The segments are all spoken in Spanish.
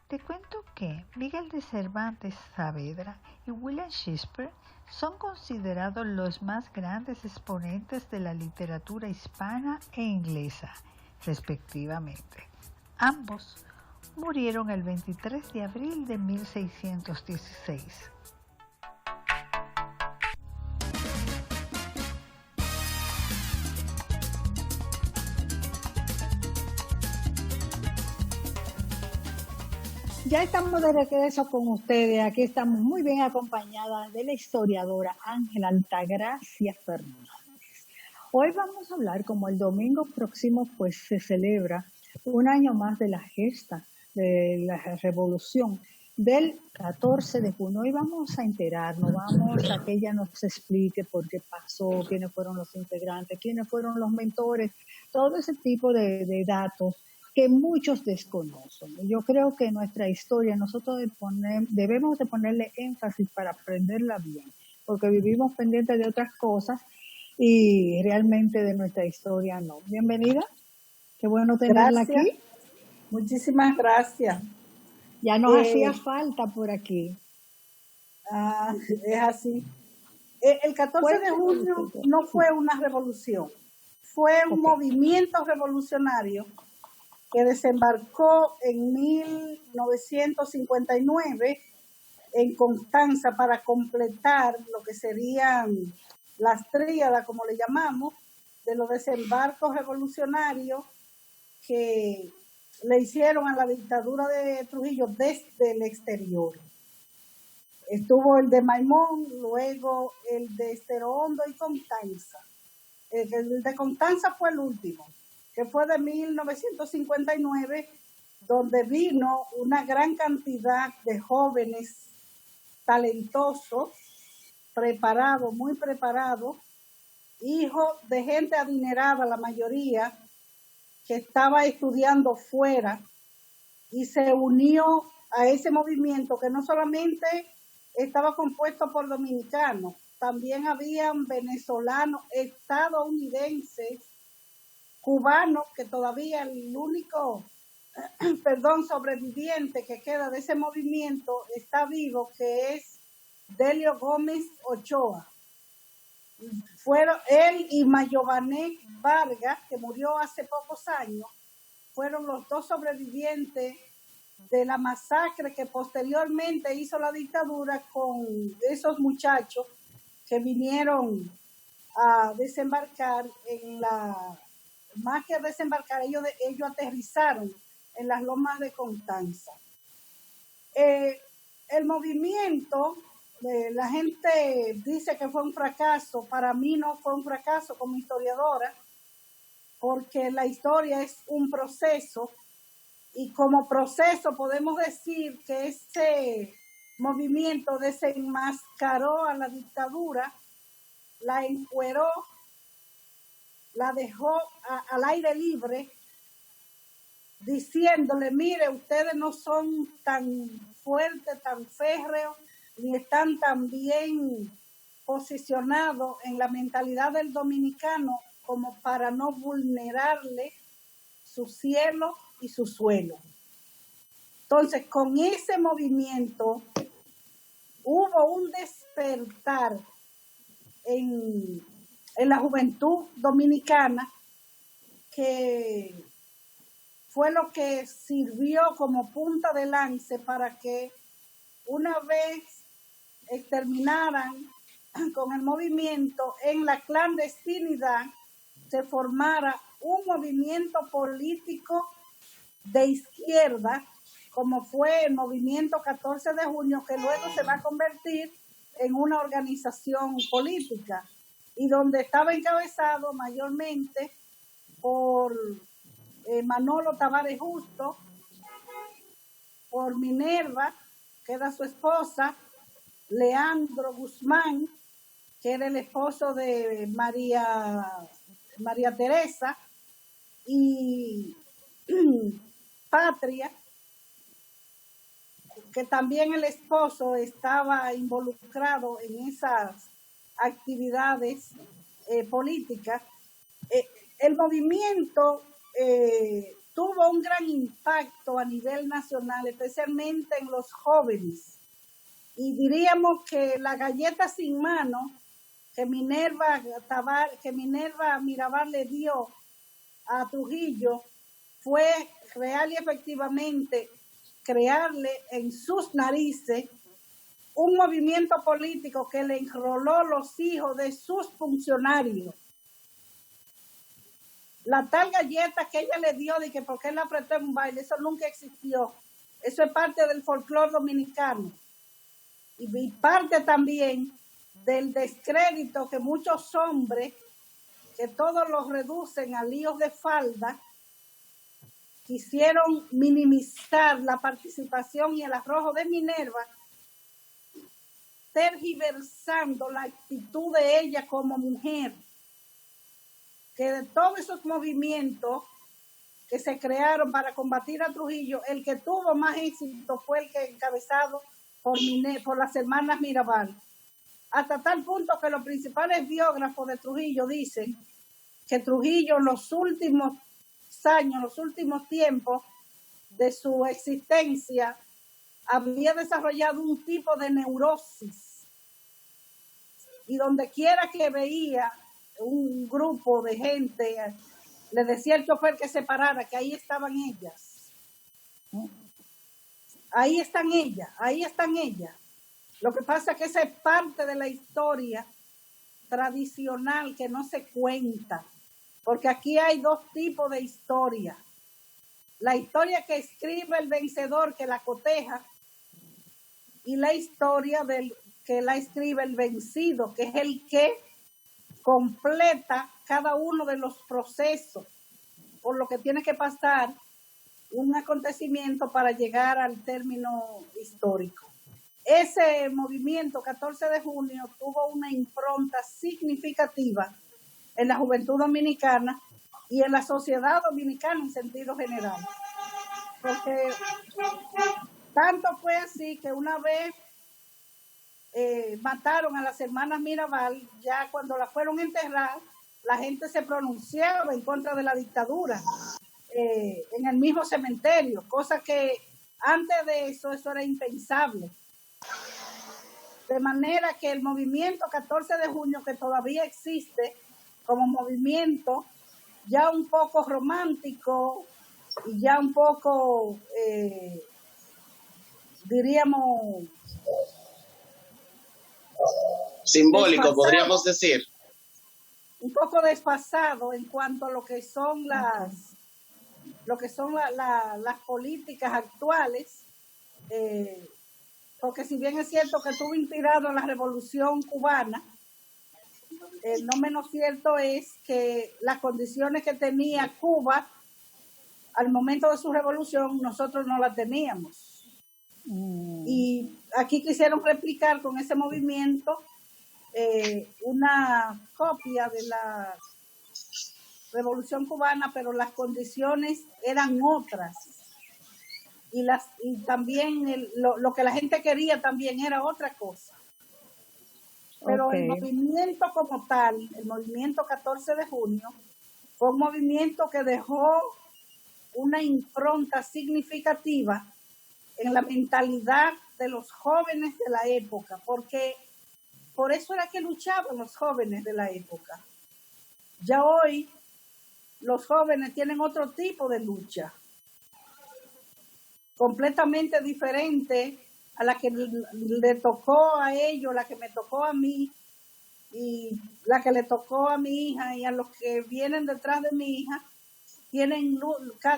Te cuento que Miguel de Cervantes Saavedra y William Shakespeare son considerados los más grandes exponentes de la literatura hispana e inglesa, respectivamente. Ambos murieron el 23 de abril de 1616. Ya estamos de regreso con ustedes. Aquí estamos muy bien acompañadas de la historiadora Ángela Altagracia Fernández. Hoy vamos a hablar, como el domingo próximo pues se celebra un año más de la gesta de la revolución del 14 de junio. Hoy vamos a enterarnos, vamos a que ella nos explique por qué pasó, quiénes fueron los integrantes, quiénes fueron los mentores, todo ese tipo de datos que muchos desconocen. Yo creo que en nuestra historia nosotros debemos de ponerle énfasis para aprenderla bien, porque vivimos pendientes de otras cosas y realmente de nuestra historia no. Bienvenida, qué bueno tenerla aquí. Muchísimas gracias. Ya nos hacía falta por aquí. Es así. El 14 de junio no fue una revolución, fue un movimiento revolucionario que desembarcó en 1959 en Constanza para completar lo que serían las tríadas, como le llamamos, de los desembarcos revolucionarios que le hicieron a la dictadura de Trujillo desde el exterior. Estuvo el de Maimón, luego el de Estero Hondo y Constanza. El de Constanza fue el último, que fue de 1959, donde vino una gran cantidad de jóvenes talentosos, preparados, muy preparados, hijos de gente adinerada, la mayoría, que estaba estudiando fuera y se unió a ese movimiento que no solamente estaba compuesto por dominicanos, también habían venezolanos, estadounidenses, cubanos, que todavía el único, sobreviviente que queda de ese movimiento está vivo, que es Delio Gómez Ochoa. Fueron él y Mayované Vargas, que murió hace pocos años, fueron los dos sobrevivientes de la masacre que posteriormente hizo la dictadura con esos muchachos que vinieron a desembarcar en la... Más que desembarcar, ellos aterrizaron en las lomas de Constanza. El movimiento, la gente dice que fue un fracaso. Para mí no fue un fracaso como historiadora, porque la historia es un proceso, y como proceso podemos decir que ese movimiento desenmascaró a la dictadura, la encueró, la dejó al aire libre, diciéndole: mire, ustedes no son tan fuertes, tan férreos, ni están tan bien posicionados en la mentalidad del dominicano como para no vulnerarle su cielo y su suelo. Entonces, con ese movimiento hubo un despertar en la juventud dominicana que fue lo que sirvió como punta de lance para que una vez terminaran con el movimiento, en la clandestinidad se formara un movimiento político de izquierda, como fue el movimiento 14 de junio, que luego se va a convertir en una organización política, y donde estaba encabezado mayormente por Manolo Tavares Justo, por Minerva, que era su esposa, Leandro Guzmán, que era el esposo de María Teresa, y Patria, que también el esposo estaba involucrado en esas actividades políticas. El movimiento tuvo un gran impacto a nivel nacional, especialmente en los jóvenes. Y diríamos que la galleta sin mano que Minerva Mirabal le dio a Trujillo fue real y efectivamente crearle en sus narices un movimiento político que le enroló los hijos de sus funcionarios. La tal galleta que ella le dio de que porque él la apretó en un baile, eso nunca existió. Eso es parte del folclore dominicano. Y parte también del descrédito que muchos hombres, que todos los reducen a líos de falda, quisieron minimizar la participación y el arrojo de Minerva, tergiversando la actitud de ella como mujer, que de todos esos movimientos que se crearon para combatir a Trujillo, el que tuvo más éxito fue el que encabezado por las hermanas Mirabal. Hasta tal punto que los principales biógrafos de Trujillo dicen que Trujillo en los últimos años, los últimos tiempos de su existencia, había desarrollado un tipo de neurosis. Y donde quiera que veía un grupo de gente, le decía al chofer que se parara, que ahí estaban ellas. Ahí están ellas, ahí están ellas. Lo que pasa es que esa es parte de la historia tradicional que no se cuenta, porque aquí hay dos tipos de historia. La historia que escribe el vencedor, que la coteja, y la historia que la escribe el vencido, que es el que completa cada uno de los procesos por lo que tiene que pasar un acontecimiento para llegar al término histórico. Ese movimiento 14 de junio tuvo una impronta significativa en la juventud dominicana y en la sociedad dominicana en sentido general. Porque tanto fue así que una vez mataron a las hermanas Mirabal, ya cuando las fueron a enterrar, la gente se pronunciaba en contra de la dictadura en el mismo cementerio, cosa que antes de eso era impensable. De manera que el movimiento 14 de junio, que todavía existe como movimiento ya un poco romántico y ya un poco, diríamos, simbólico, desfasado, podríamos decir. Un poco desfasado en cuanto a lo que son las políticas actuales, porque si bien es cierto que estuvo inspirado en la Revolución Cubana, no menos cierto es que las condiciones que tenía Cuba al momento de su revolución, nosotros no las teníamos. Y aquí quisieron replicar con ese movimiento una copia de la Revolución Cubana, pero las condiciones eran otras. Y también lo que la gente quería también era otra cosa. Pero el movimiento como tal, el movimiento 14 de junio, fue un movimiento que dejó una impronta significativa en la mentalidad de los jóvenes de la época, porque por eso era que luchaban los jóvenes de la época. Ya hoy los jóvenes tienen otro tipo de lucha, completamente diferente a la que le tocó a ellos, la que me tocó a mí, y la que le tocó a mi hija, y a los que vienen detrás de mi hija. Tienen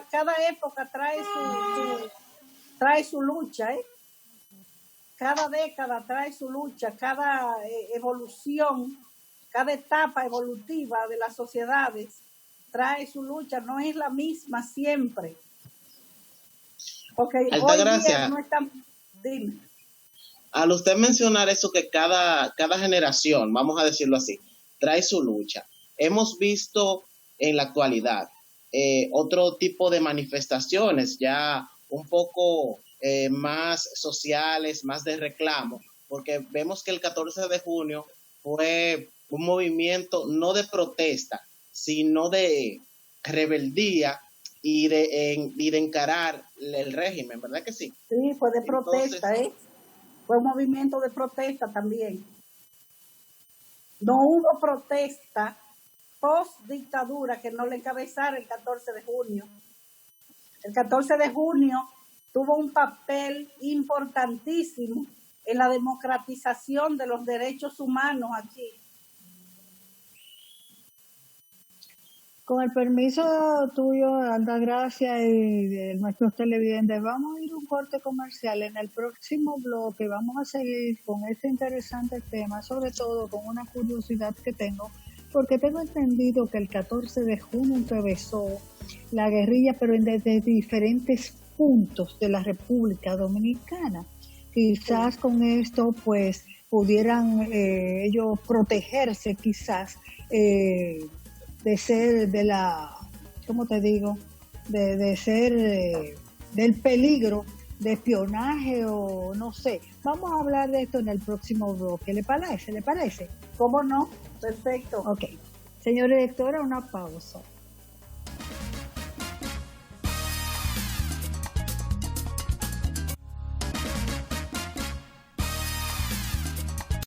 cada época trae su lucha, cada década trae su lucha, cada evolución, cada etapa evolutiva de las sociedades trae su lucha, no es la misma siempre. Porque Altagracia, hoy día no están. Dime. Al usted mencionar eso que cada generación, vamos a decirlo así, trae su lucha, hemos visto en la actualidad otro tipo de manifestaciones ya un poco más sociales, más de reclamo, porque vemos que el 14 de junio fue un movimiento no de protesta, sino de rebeldía y de encarar el régimen, ¿verdad que sí? Sí, fue de Entonces, protesta, fue un movimiento de protesta también. No hubo protesta post dictadura que no le encabezara el 14 de junio. El 14 de junio tuvo un papel importantísimo en la democratización de los derechos humanos aquí. Con el permiso tuyo, Altagracia, y de nuestros televidentes, vamos a ir a un corte comercial. En el próximo bloque vamos a seguir con este interesante tema, sobre todo con una curiosidad que tengo, porque tengo entendido que el 14 de junio empezó la guerrilla, pero desde diferentes puntos de la República Dominicana. Quizás con esto pues pudieran ellos protegerse quizás de ser de la, ¿cómo te digo? De ser del peligro de espionaje o no sé. Vamos a hablar de esto en el próximo bloque. ¿Le parece? ¿Le parece? ¿Cómo no? Perfecto. Ok. Señor directora, una pausa.